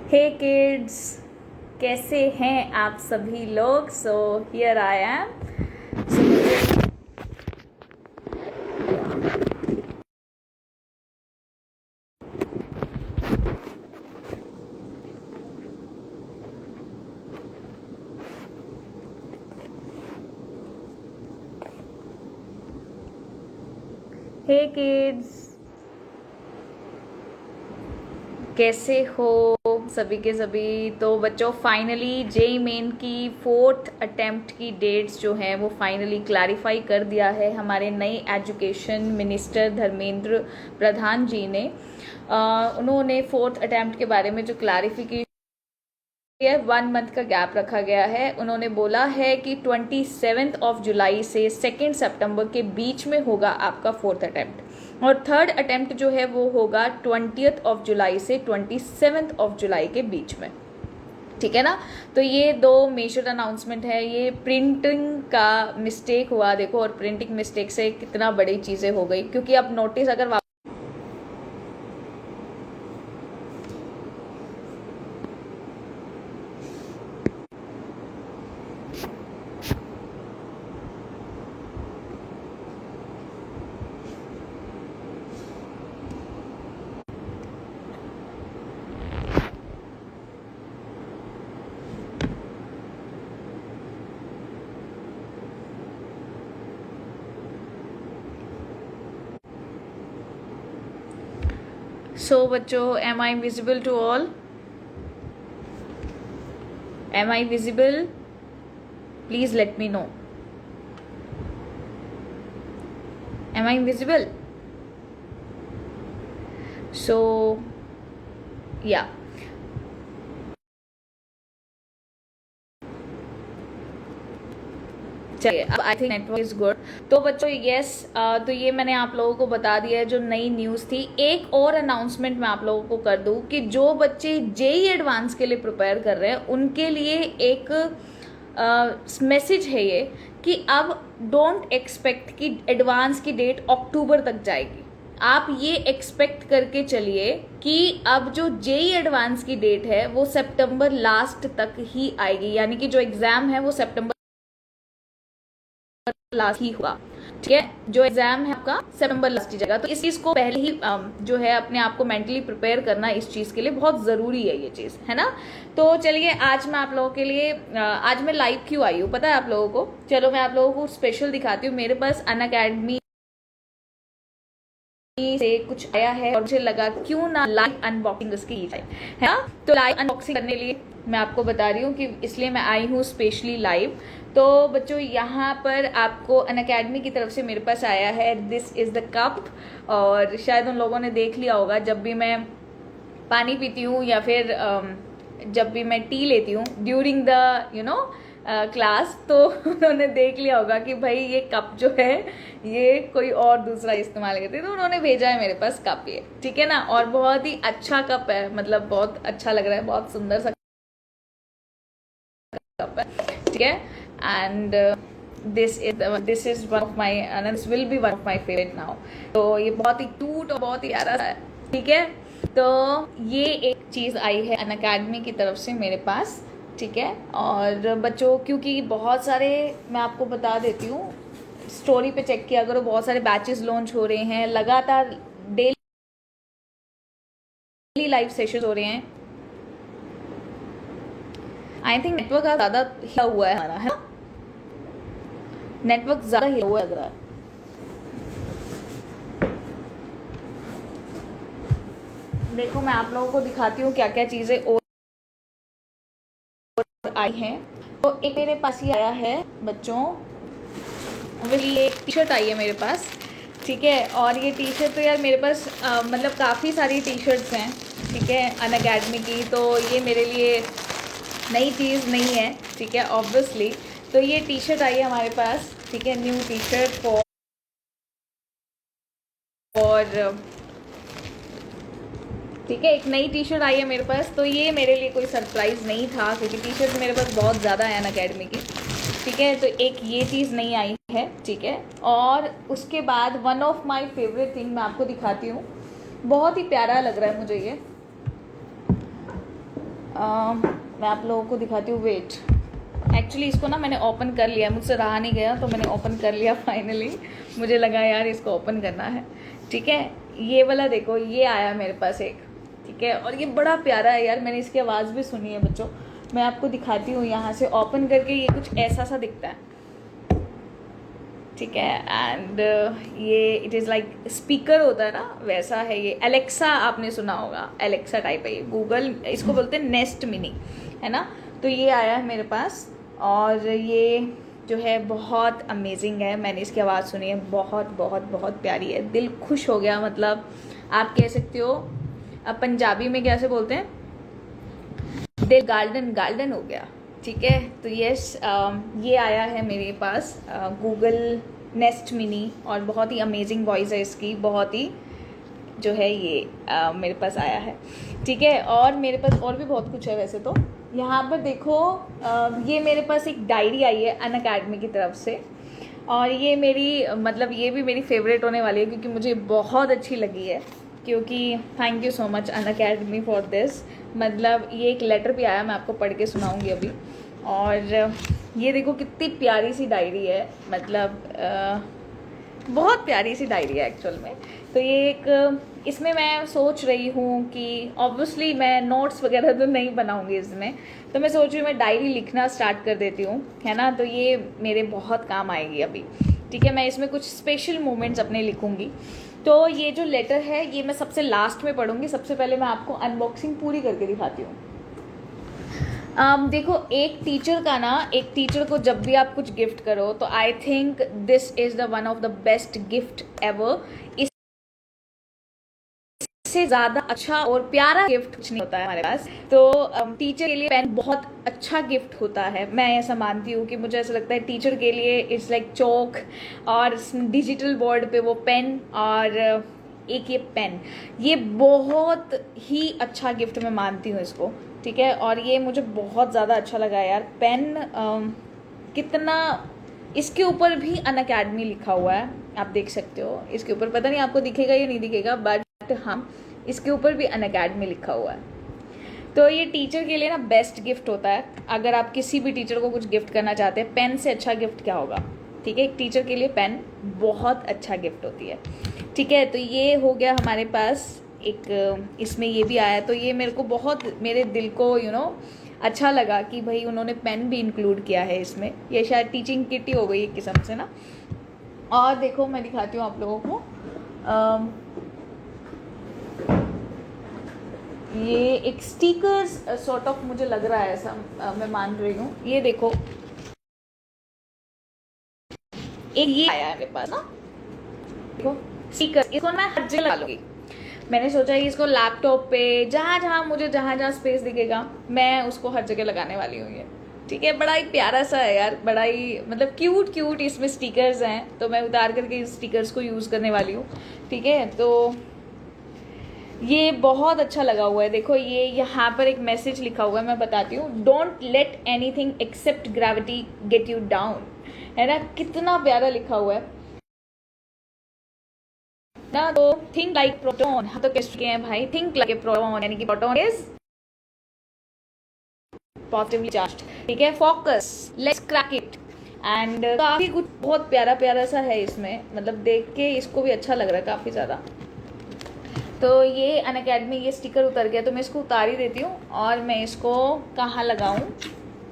हे kids, कैसे हैं आप सभी लोग। So here I am. Hey kids, कैसे हो सभी के सभी। तो बच्चों, फाइनली जेई मेन की 4th अटेम्प्ट की डेट्स जो हैं वो फाइनली क्लैरिफाई कर दिया है हमारे नए एजुकेशन मिनिस्टर धर्मेंद्र प्रधान जी ने। उन्होंने 4th अटेम्प्ट के बारे में जो क्लैरिफिकेशन 1 मंथ का गैप रखा गया है। उन्होंने बोला है कि 27 जुलाई से 2 सितंबर के बीच में होगा आपका 4th अटेम्प्ट, और 3rd अटेम्प्ट जो है वो होगा 20 जुलाई से 27 जुलाई के बीच में। ठीक है ना। तो ये 2 मेजर अनाउंसमेंट है। ये प्रिंटिंग का मिस्टेक हुआ, देखो, और प्रिंटिंग मिस्टेक से कितना बड़ी चीज़ें हो गई, क्योंकि अब नोटिस अगर सो बच्चों, am I visible to all? Am I visible? Please let me know. Am I visible? So, yeah. चलिए, अब I think network is good. तो बच्चों, यस, तो ये मैंने आप लोगों को बता दिया है जो नई न्यूज़ थी। एक और अनाउंसमेंट मैं आप लोगों को कर दूं कि जो बच्चे जेई एडवांस के लिए प्रिपेयर कर रहे हैं उनके लिए एक मैसेज है ये, कि अब डोंट एक्सपेक्ट कि एडवांस की डेट अक्टूबर तक जाएगी। आप ये एक्सपेक्ट करके चलिए कि अब जो जेई एडवांस की डेट है वो सितंबर लास्ट तक ही आएगी, यानी कि जो एग्जाम है वो सितंबर लास्ट ही हुआ। ठीक है, जो एग्जाम है आपका सितंबर लास्ट ही जाएगा। तो इस चीज को पहले ही जो है अपने आप को मेंटली प्रिपेयर करना इस चीज के लिए बहुत जरूरी है, ये चीज है ना। तो चलिए, आज मैं आप लोगों के लिए आज मैं लाइव क्यों आई हूँ पता है आप लोगों को? चलो मैं आप लोगों को स्पेशल दिखाती हूँ। मेरे पास अनअकैडमी से कुछ आया है और मुझे लगा क्यों ना लाइव अनबॉक्सिंग इसकी की जाए, है ना। तो लाइव अनबॉक्सिंग करने लिए मैं आपको बता रही हूँ कि इसलिए मैं आई हूँ स्पेशली लाइव। तो बच्चों, यहाँ पर आपको अनअकैडमी की तरफ से मेरे पास आया है, दिस इज द कप। और शायद उन लोगों ने देख लिया होगा, जब भी मैं पानी पीती हूँ या फिर जब भी मैं टी लेती हूँ ड्यूरिंग द क्लास, तो उन्होंने देख लिया होगा कि भाई ये कप जो है ये कोई और दूसरा इस्तेमाल करते हैं, तो उन्होंने भेजा है मेरे पास कप ये। ठीक है ना, और बहुत ही अच्छा कप है, मतलब बहुत अच्छा लग रहा है, बहुत सुंदर सा कप है। ठीक है, and this is one of my, this will be one of my favourite now. तो ये बहुत ही क्यूट और बहुत ही प्यारा है। ठीक है, तो ये एक चीज़ आई है अनअकैडमी की तरफ से मेरे पास। ठीक है, और बच्चों, क्योंकि बहुत सारे, मैं आपको बता देती हूँ, स्टोरी पे चेक किया करो, बहुत सारे बैचेस लॉन्च हो रहे हैं, लगातार डेली लाइव सेशन हो रहे हैं। आई थिंक नेटवर्क ज़्यादा हिला हुआ है हमारा, है ना। नेटवर्क ज़्यादा हिला हुआ लग रहा है। देखो, मैं आप लोगों को दिखाती हूँ क्या क्या चीज़ें और आई हैं। तो एक मेरे पास ही आया है बच्चों, ये एक टी शर्ट आई है मेरे पास। ठीक है, और ये टी शर्ट तो यार मेरे पास मतलब काफ़ी सारी टी शर्ट्स हैं, ठीक है, अनअकैडमी की। तो ये मेरे लिए नई चीज़ नहीं है, ठीक है, ऑब्वियसली। तो ये टी शर्ट आई है हमारे पास, ठीक है, न्यू टी शर्ट और ठीक है, एक नई टी शर्ट आई है मेरे पास। तो ये मेरे लिए कोई सरप्राइज़ नहीं था, क्योंकि टी शर्ट मेरे पास बहुत ज़्यादा है अनअकैडमी की। ठीक है, तो एक ये चीज़ नहीं आई है। ठीक है, और उसके बाद one of my favourite thing मैं आपको दिखाती हूँ, बहुत ही प्यारा लग रहा है मुझे ये। मैं आप लोगों को दिखाती हूँ, वेट। एक्चुअली इसको ना मैंने ओपन कर लिया, मुझसे रहा नहीं गया तो मैंने ओपन कर लिया फाइनली। मुझे लगा यार इसको ओपन करना है, ठीक है। ये वाला देखो, ये आया मेरे पास एक, ठीक है, और ये बड़ा प्यारा है यार, मैंने इसकी आवाज़ भी सुनी है बच्चों। मैं आपको दिखाती हूँ यहाँ से ओपन करके, ये कुछ ऐसा सा दिखता है, ठीक है। एंड ये इट इज़ लाइक स्पीकर होता है ना, वैसा है ये। एलेक्सा आपने सुना होगा, एलेक्सा टाइप है ये, गूगल इसको बोलते हैं नेस्ट मिनी, है ना। तो ये आया है मेरे पास, और ये जो है बहुत अमेजिंग है। मैंने इसकी आवाज़ सुनी है, बहुत बहुत बहुत प्यारी है, दिल खुश हो गया। मतलब आप कह सकते हो, अब पंजाबी में कैसे बोलते हैं, दिल गार्डन गार्डन हो गया, ठीक है। तो यस, ये आया है मेरे पास गूगल नेस्ट मिनी, और बहुत ही अमेजिंग वॉइस है इसकी, बहुत ही जो है ये मेरे पास आया है, ठीक है। और मेरे पास और भी बहुत कुछ है वैसे तो। यहाँ पर देखो, ये मेरे पास एक डायरी आई है अनअकैडमी की तरफ से, और ये मेरी मतलब ये भी मेरी फेवरेट होने वाली है, क्योंकि मुझे बहुत अच्छी लगी है। क्योंकि thank you so much Unacademy for this. मतलब ये एक लेटर भी आया, मैं आपको पढ़ के सुनाऊंगी अभी। और ये देखो कितनी प्यारी सी डायरी है, मतलब बहुत प्यारी सी डायरी है एक्चुअल में। तो ये एक, इसमें मैं सोच रही हूँ कि ऑब्वियसली मैं नोट्स वगैरह तो नहीं बनाऊंगी इसमें, तो मैं सोच रही हूँ मैं डायरी लिखना स्टार्ट कर देती हूँ, है ना। तो ये मेरे बहुत काम आएगी अभी, ठीक है। मैं इसमें कुछ स्पेशल मोमेंट्स अपने लिखूंगी। तो ये जो लेटर है ये मैं सबसे लास्ट में पढ़ूंगी, सबसे पहले मैं आपको अनबॉक्सिंग पूरी करके दिखाती हूँ। देखो, एक टीचर का ना, एक टीचर को जब भी आप कुछ गिफ्ट करो तो I think this is the one of the best gift ever. इससे ज़्यादा अच्छा और प्यारा गिफ्ट कुछ नहीं होता है हमारे पास। तो टीचर के लिए पेन बहुत अच्छा गिफ्ट होता है, मैं ऐसा मानती हूँ। कि मुझे ऐसा लगता है टीचर के लिए इट्स लाइक चौक, और डिजिटल बोर्ड पे वो पेन, और एक ये पेन, ये बहुत ही अच्छा गिफ्ट मैं मानती हूँ इसको, ठीक है। और ये मुझे बहुत ज़्यादा अच्छा लगा यार पेन। कितना, इसके ऊपर भी अनअकैडमी लिखा हुआ है, आप देख सकते हो इसके ऊपर, पता नहीं आपको दिखेगा या नहीं दिखेगा, बट हाँ इसके ऊपर भी अनअकैडमी लिखा हुआ है। तो ये टीचर के लिए ना बेस्ट गिफ्ट होता है। अगर आप किसी भी टीचर को कुछ गिफ्ट करना चाहते हैं, पेन से अच्छा गिफ्ट क्या होगा, ठीक है। एक टीचर के लिए पेन बहुत अच्छा गिफ्ट होती है, ठीक है। तो ये हो गया हमारे पास एक, इसमें ये भी आया, तो ये मेरे को बहुत, मेरे दिल को अच्छा लगा कि भाई उन्होंने पेन भी इंक्लूड किया है इसमें। ये शायद टीचिंग किट ही हो गई एक किस्म से ना। और देखो मैं दिखाती हूँ आप लोगों को, ये एक स्टिकर्स सॉर्ट ऑफ मुझे लग रहा है ऐसा, मैं मान रही हूँ। ये देखो, एक ये आया है मेरे पास ना, देखो स्टिकर, इसको मैं हर जगह लगा लूंगी। मैंने सोचा कि इसको लैपटॉप पे, जहाँ जहाँ मुझे जहाँ जहाँ स्पेस दिखेगा मैं उसको हर जगह लगाने वाली हूँ ये, ठीक है। बड़ा ही प्यारा सा है यार, बड़ा ही मतलब क्यूट क्यूट इसमें स्टिकर्स हैं, तो मैं उतार करके इस स्टिकर्स को यूज़ करने वाली हूँ, ठीक है। तो ये बहुत अच्छा लगा हुआ है। देखो ये यहाँ पर एक मैसेज लिखा हुआ है, मैं बताती हूँ। Don't let anything accept gravity get you down, है ना। कितना प्यारा लिखा हुआ है ना। तो थिंक लाइक प्रोटॉन, हाँ तो केमिस्ट्री के हैं भाई। थिंक लाइक ए प्रोटॉन, यानी कि प्रोटॉन इज पॉजिटिवली चार्ज्ड, ठीक है। Focus, let's crack it. And काफी कुछ बहुत प्यारा प्यारा सा है इसमें, मतलब देख के इसको भी अच्छा लग रहा है काफी ज्यादा। तो ये अनअकैडमी, ये स्टिकर उतर गया, तो मैं इसको उतार ही देती हूँ। और मैं इसको कहाँ लगाऊँ,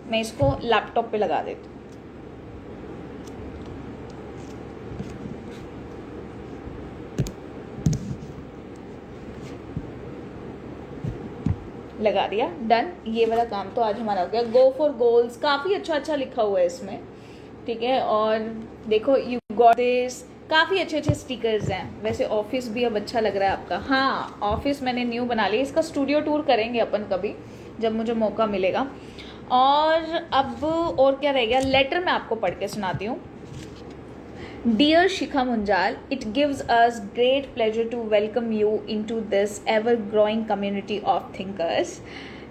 मैं इसको लैपटॉप पे लगा देती हूँ। लगा दिया, डन। ये वाला काम तो आज हमारा हो गया। गो फॉर गोल्स, काफ़ी अच्छा अच्छा लिखा हुआ है इसमें, ठीक है। और देखो यू गॉट दिस, काफ़ी अच्छे अच्छे स्टिकर्स हैं। वैसे ऑफिस भी अब अच्छा लग रहा है आपका। हाँ, ऑफिस मैंने न्यू बना लिया, इसका स्टूडियो टूर करेंगे अपन कभी जब मुझे मौका मिलेगा। और अब और क्या रह गया, लेटर मैं आपको पढ़ के सुनाती हूँ। Dear Shikha Munjal, it gives us great pleasure to welcome you into this ever-growing community of thinkers,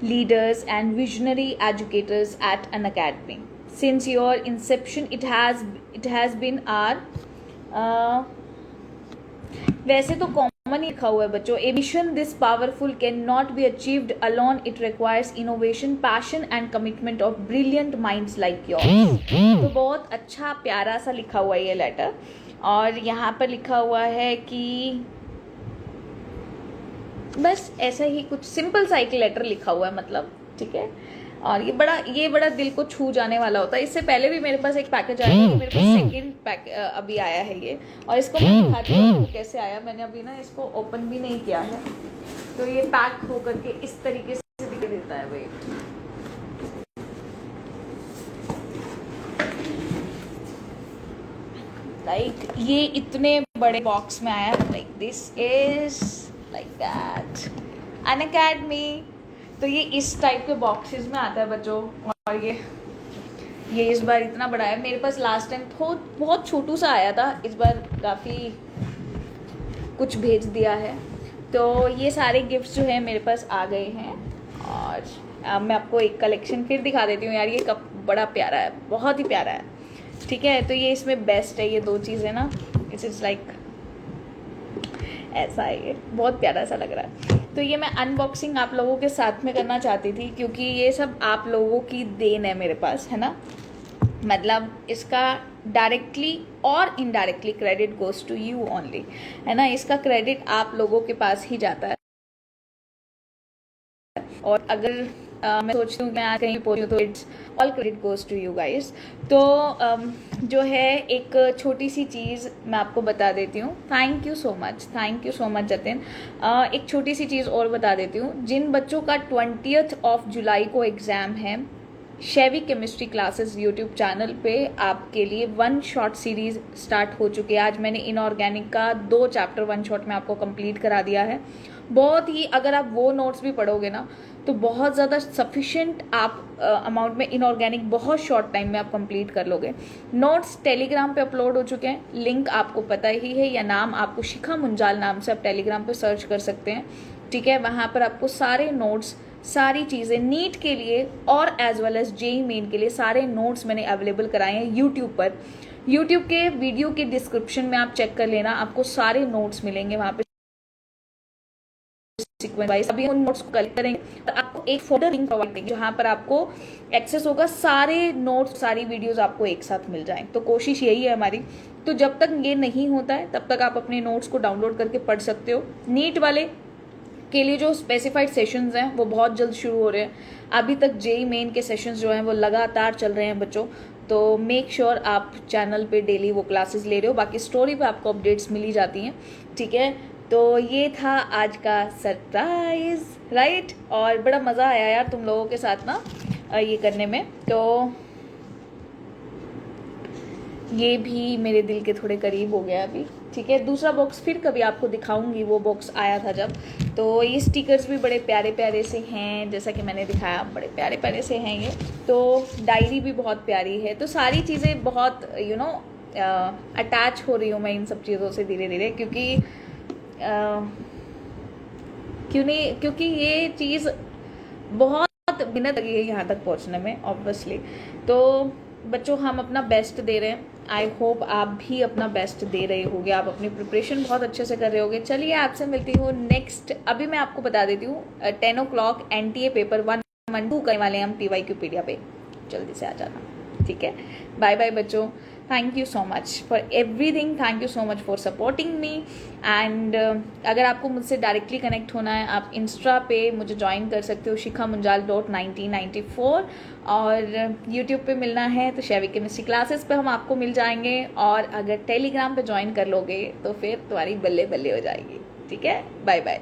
leaders, and visionary educators at an academy. Since your inception, it has been our वैसे तो ही लिखा हुआ है बच्चों, a mission this powerful can not be achieved alone, it requires innovation, passion and commitment of brilliant minds like yours. तो बहुत अच्छा प्यारा सा लिखा हुआ है ये लेटर। और यहाँ पर लिखा हुआ है कि बस ऐसा ही कुछ सिंपल सा एक लेटर लिखा हुआ है, मतलब ठीक है। और ये बड़ा दिल को छू जाने वाला होता है। इससे पहले भी मेरे पास एक पैकेज आया था, मेरे पास सेकंड पैक अभी आया है ये, और इसको मैं दिखाती हूँ कैसे आया। मैंने अभी ना इसको ओपन भी नहीं किया है, तो ये पैक होकर के इस तरीके से दिखाई देता है भाई। लाइक ये इतने बड़े बॉक्स में आया, like this is like that Unacademy. तो ये इस टाइप के बॉक्सेस में आता है बच्चों। और ये इस बार इतना बड़ा है, मेरे पास लास्ट टाइम बहुत छोटू सा आया था, इस बार काफ़ी कुछ भेज दिया है। तो ये सारे गिफ्ट्स जो है मेरे पास आ गए हैं। और अब मैं आपको एक कलेक्शन फिर दिखा देती हूँ यार। ये कप बड़ा प्यारा है, बहुत ही प्यारा है, ठीक है। तो ये इसमें बेस्ट है, ये दो चीज़ें ना, इट्स लाइक ऐसा है, ये बहुत प्यारा सा लग रहा है। तो ये मैं अनबॉक्सिंग आप लोगों के साथ में करना चाहती थी, क्योंकि ये सब आप लोगों की देन है मेरे पास, है ना। मतलब इसका डायरेक्टली और indirectly credit goes to you only, है ना। इसका क्रेडिट आप लोगों के पास ही जाता है। और अगर मैं सोचती हूँ मैं आज कहीं पहुँची हूँ तो it's all credit goes to you guys. तो जो है एक छोटी सी चीज़ मैं आपको बता देती हूँ। Thank you so much Jatin. एक छोटी सी चीज़ और बता देती हूँ। जिन बच्चों का 20 जुलाई को एग्ज़ाम है, शेवी केमिस्ट्री क्लासेस यूट्यूब चैनल पे आपके लिए 1 शॉट सीरीज़ स्टार्ट हो चुकी है। आज मैंने इनऑर्गेनिक का 2 चैप्टर 1 शॉट में आपको कंप्लीट करा दिया है। बहुत ही, अगर आप वो नोट्स भी पढ़ोगे ना तो बहुत ज़्यादा सफिशिएंट आप अमाउंट में इनऑर्गेनिक बहुत शॉर्ट टाइम में आप कंप्लीट कर लोगे। नोट्स टेलीग्राम पे अपलोड हो चुके हैं, लिंक आपको पता ही है, या नाम आपको शिखा मुंजाल नाम से आप टेलीग्राम पे सर्च कर सकते हैं, ठीक है। वहाँ पर आपको सारे नोट्स, सारी चीज़ें नीट के लिए और as well as JEE Main के लिए सारे नोट्स मैंने अवेलेबल कराए हैं यूट्यूब पर। यूट्यूब के वीडियो के डिस्क्रिप्शन में आप चेक कर लेना, आपको सारे नोट्स मिलेंगे वहाँ पे सीक्वेंस वाइज। अभी उन नोट्स को कलेक्ट करेंगे तो आपको एक फोल्डर लिंक प्रोवाइड करेंगे जहाँ पर आपको एक्सेस होगा, सारे नोट्स सारी वीडियोस आपको एक साथ मिल जाएं। तो कोशिश यही है हमारी। तो जब तक ये नहीं होता है तब तक आप अपने नोट्स को डाउनलोड करके पढ़ सकते हो। नीट वाले के लिए जो स्पेसिफाइड सेशंस हैं वो बहुत जल्द शुरू हो रहे हैं। अभी तक जेईई मेन के सेशंस जो हैं वो लगातार चल रहे हैं बच्चों। तो मेक श्योर आप चैनल पे डेली वो क्लासेस ले रहे हो। बाकी स्टोरी पे आपको अपडेट्स मिली जाती हैं, ठीक है। तो ये था आज का सरप्राइज, राइट। और बड़ा मज़ा आया यार तुम लोगों के साथ ना ये करने में। तो ये भी मेरे दिल के थोड़े करीब हो गया अभी, ठीक है। दूसरा बॉक्स फिर कभी आपको दिखाऊंगी, वो बॉक्स आया था जब। तो ये स्टिकर्स भी बड़े प्यारे प्यारे से हैं, जैसा कि मैंने दिखाया, बड़े प्यारे प्यारे से हैं ये। तो डायरी भी बहुत प्यारी है। तो सारी चीज़ें बहुत अटैच हो रही हूँ मैं इन सब चीज़ों से धीरे धीरे, क्योंकि ये चीज़ बहुत मेहनत लगी है यहाँ तक पहुँचने में ऑब्वियसली। तो बच्चों हम अपना बेस्ट दे रहे हैं। आई होप आप भी अपना बेस्ट दे रहे होगे, आप अपनी प्रिपरेशन बहुत अच्छे से कर रहे होगे। चलिए आपसे मिलती हूँ नेक्स्ट। अभी मैं आपको बता देती हूँ 10 o'clock NTA पेपर 1 1 2 करने वाले हैं हम TYQpedia पे, जल्दी से आ जाना, ठीक है। बाय बाय बच्चों। Thank you so much for everything, thank you so much for supporting me. And अगर आपको मुझसे डायरेक्टली कनेक्ट होना है आप इंस्टा पे मुझे ज्वाइन कर सकते हो, shikhamunjal.1994। और यूट्यूब पे मिलना है तो शेवी केमिस्ट्री क्लासेस पे हम आपको मिल जाएंगे। और अगर टेलीग्राम पे ज्वाइन कर लोगे तो फिर तुम्हारी बल्ले बल्ले हो जाएगी, ठीक है। Bye bye.